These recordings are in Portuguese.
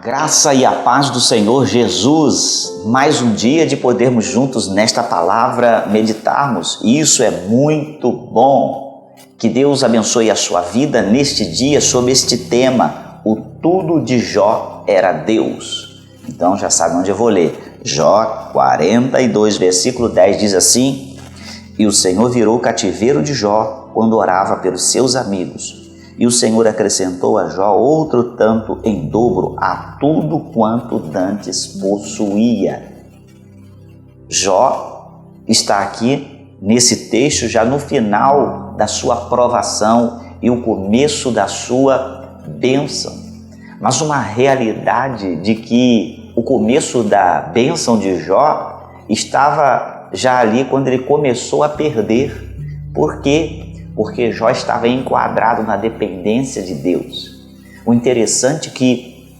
Graça e a paz do Senhor Jesus, mais um dia de podermos juntos nesta palavra meditarmos, e isso é muito bom. Que Deus abençoe a sua vida neste dia sobre este tema, o tudo de Jó era Deus. Então já sabe onde eu vou ler. Jó 42, versículo 10 diz assim: E o Senhor virou o cativeiro de Jó quando orava pelos seus amigos. E o Senhor acrescentou a Jó outro tanto em dobro a tudo quanto dantes possuía. Jó está aqui nesse texto já no final da sua provação e o começo da sua bênção. Mas uma realidade de que o começo da bênção de Jó estava já ali quando ele começou a perder. Por quê? Porque Jó estava enquadrado na dependência de Deus. O interessante é que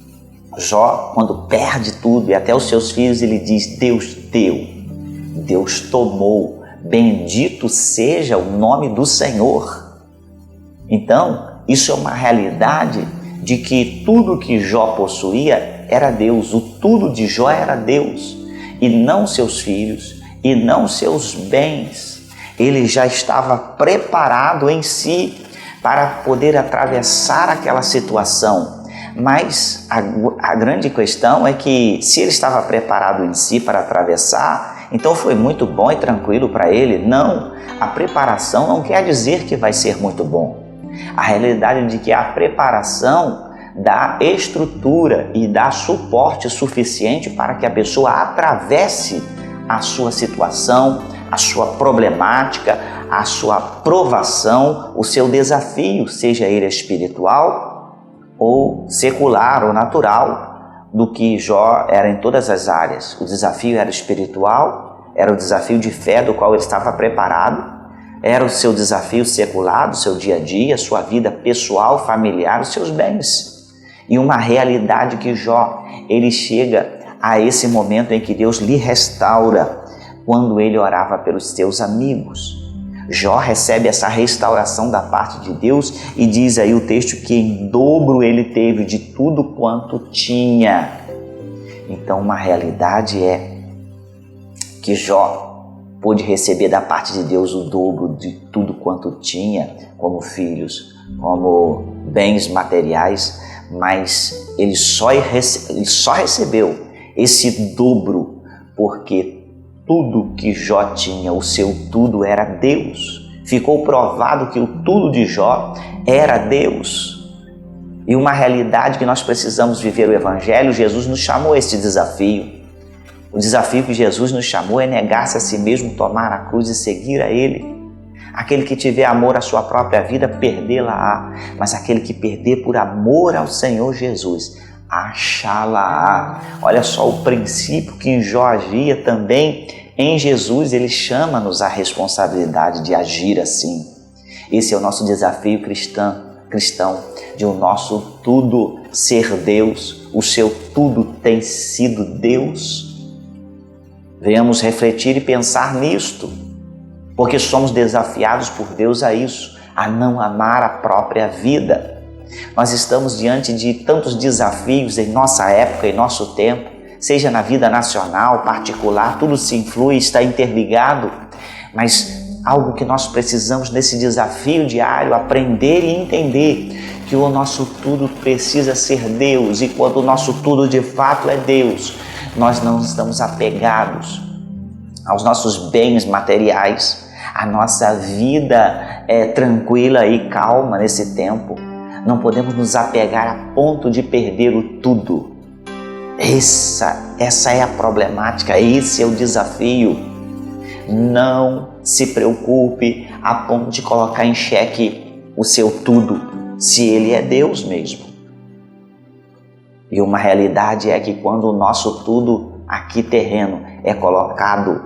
Jó, quando perde tudo, e até os seus filhos, ele diz: Deus deu, Deus tomou, bendito seja o nome do Senhor. Então, isso é uma realidade de que tudo que Jó possuía era Deus, o tudo de Jó era Deus, e não seus filhos, e não seus bens. Ele já estava preparado em si para poder atravessar aquela situação. Mas a grande questão é que se ele estava preparado em si para atravessar, então foi muito bom e tranquilo para ele? Não, a preparação não quer dizer que vai ser muito bom. A realidade de que a preparação dá estrutura e dá suporte suficiente para que a pessoa atravesse a sua situação, a sua problemática, a sua provação, o seu desafio, seja ele espiritual ou secular ou natural, do que Jó era em todas as áreas. O desafio era espiritual, era o desafio de fé do qual ele estava preparado, era o seu desafio secular, do seu dia a dia, sua vida pessoal, familiar, os seus bens. E uma realidade que Jó, ele chega a esse momento em que Deus lhe restaura, quando ele orava pelos seus amigos. Jó recebe essa restauração da parte de Deus e diz aí o texto que em dobro ele teve de tudo quanto tinha. Então uma realidade é que Jó pôde receber da parte de Deus o dobro de tudo quanto tinha, como filhos, como bens materiais, mas ele só recebeu esse dobro porque tudo que Jó tinha, o seu tudo era Deus. Ficou provado que o tudo de Jó era Deus. E uma realidade que nós precisamos viver o Evangelho, Jesus nos chamou a este desafio. O desafio que Jesus nos chamou é negar-se a si mesmo, tomar a cruz e seguir a Ele. Aquele que tiver amor à sua própria vida, perdê-la-á. Mas aquele que perder por amor ao Senhor Jesus, achá-la-á. Olha só o princípio que em Jó agia também. Em Jesus ele chama-nos a responsabilidade de agir assim. Esse é o nosso desafio cristão, de o nosso tudo ser Deus. O seu tudo tem sido Deus. Venhamos refletir e pensar nisto, porque somos desafiados por Deus a isso, a não amar a própria vida. Nós estamos diante de tantos desafios em nossa época, em nosso tempo, seja na vida nacional, particular, tudo se influi, está interligado, mas algo que nós precisamos nesse desafio diário, aprender e entender que o nosso tudo precisa ser Deus, e quando o nosso tudo de fato é Deus, nós não estamos apegados aos nossos bens materiais, a nossa vida é tranquila e calma nesse tempo. Não podemos nos apegar a ponto de perder o tudo. Essa é a problemática, esse é o desafio. Não se preocupe a ponto de colocar em xeque o seu tudo, se ele é Deus mesmo. E uma realidade é que quando o nosso tudo aqui terreno é colocado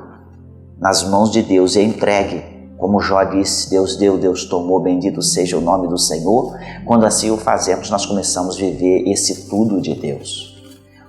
nas mãos de Deus e entregue, como Jó disse, Deus deu, Deus tomou, bendito seja o nome do Senhor. Quando assim o fazemos, nós começamos a viver esse tudo de Deus.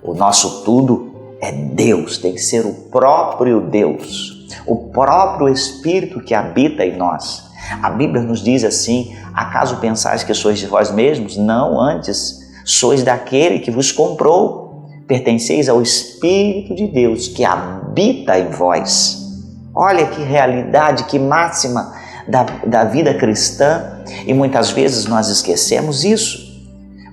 O nosso tudo é Deus, tem que ser o próprio Deus, o próprio Espírito que habita em nós. A Bíblia nos diz assim: acaso pensais que sois de vós mesmos? Não, antes sois daquele que vos comprou. pertenceis ao Espírito de Deus que habita em vós. Olha que realidade, que máxima da vida cristã, e muitas vezes nós esquecemos isso.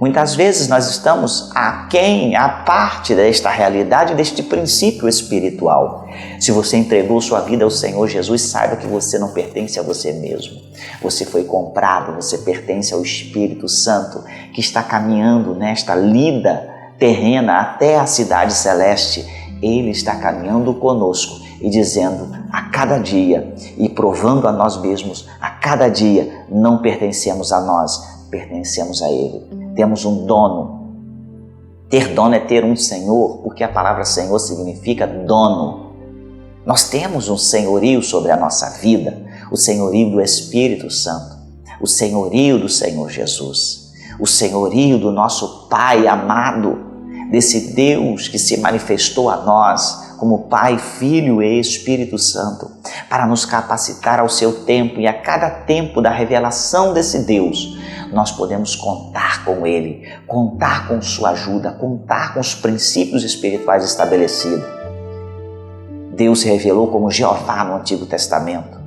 Muitas vezes nós estamos à parte desta realidade, deste princípio espiritual. Se você entregou sua vida ao Senhor Jesus, saiba que você não pertence a você mesmo. Você foi comprado, você pertence ao Espírito Santo, que está caminhando nesta lida terrena até a cidade celeste. Ele está caminhando conosco e dizendo a cada dia e provando a nós mesmos, a cada dia, não pertencemos a nós, pertencemos a Ele. Temos um dono. Ter dono é ter um senhor, porque a palavra Senhor significa dono. Nós temos um senhorio sobre a nossa vida, o senhorio do Espírito Santo, o senhorio do Senhor Jesus, o senhorio do nosso Pai amado, desse Deus que se manifestou a nós como Pai, Filho e Espírito Santo, para nos capacitar ao seu tempo, e a cada tempo da revelação desse Deus, nós podemos contar com Ele, contar com sua ajuda, contar com os princípios espirituais estabelecidos. Deus se revelou como Jeová no Antigo Testamento.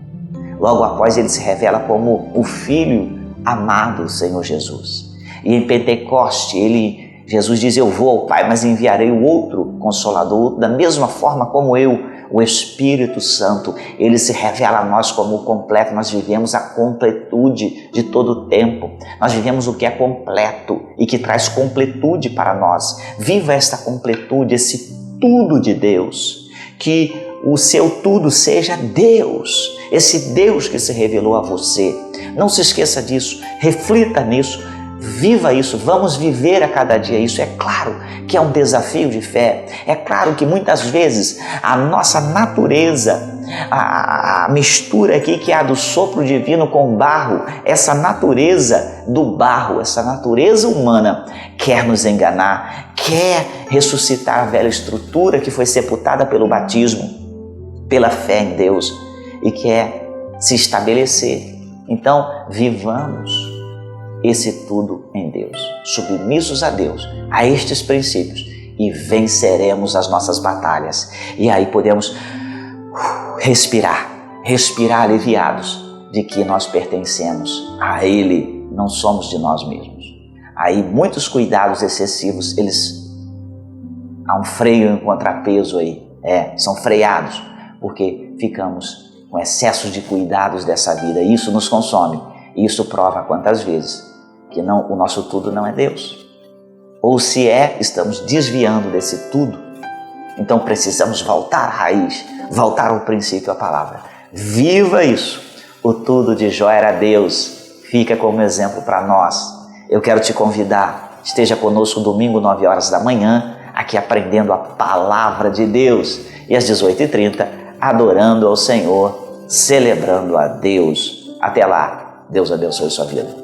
Logo após, Ele se revela como o Filho amado, Senhor Jesus. E em Pentecoste, Jesus diz: eu vou ao Pai, mas enviarei o outro Consolador, da mesma forma como eu, o Espírito Santo. Ele se revela a nós como o completo. Nós vivemos a completude de todo o tempo. Nós vivemos o que é completo e que traz completude para nós. Viva esta completude, esse tudo de Deus. Que o seu tudo seja Deus, esse Deus que se revelou a você. Não se esqueça disso, reflita nisso. Viva isso, vamos viver a cada dia isso. É claro que é um desafio de fé, é claro que muitas vezes a nossa natureza, a mistura aqui que há do sopro divino com o barro, essa natureza do barro, essa natureza humana quer nos enganar, quer ressuscitar a velha estrutura que foi sepultada pelo batismo, pela fé em Deus, e quer se estabelecer. Então, vivamos esse tudo em Deus, submissos a Deus, a estes princípios, e venceremos as nossas batalhas. E aí podemos respirar aliviados de que nós pertencemos a Ele, não somos de nós mesmos. Aí muitos cuidados excessivos, há um freio em contrapeso aí, são freados, porque ficamos com excessos de cuidados dessa vida, e isso nos consome. Isso prova quantas vezes que o nosso tudo não é Deus. Ou se estamos desviando desse tudo. Então precisamos voltar à raiz, voltar ao princípio, à palavra. Viva isso! O tudo de Jó era Deus. Fica como exemplo para nós. Eu quero te convidar, esteja conosco domingo, 9 horas da manhã, aqui aprendendo a palavra de Deus. E às 18h30, adorando ao Senhor, celebrando a Deus. Até lá, Deus abençoe sua vida.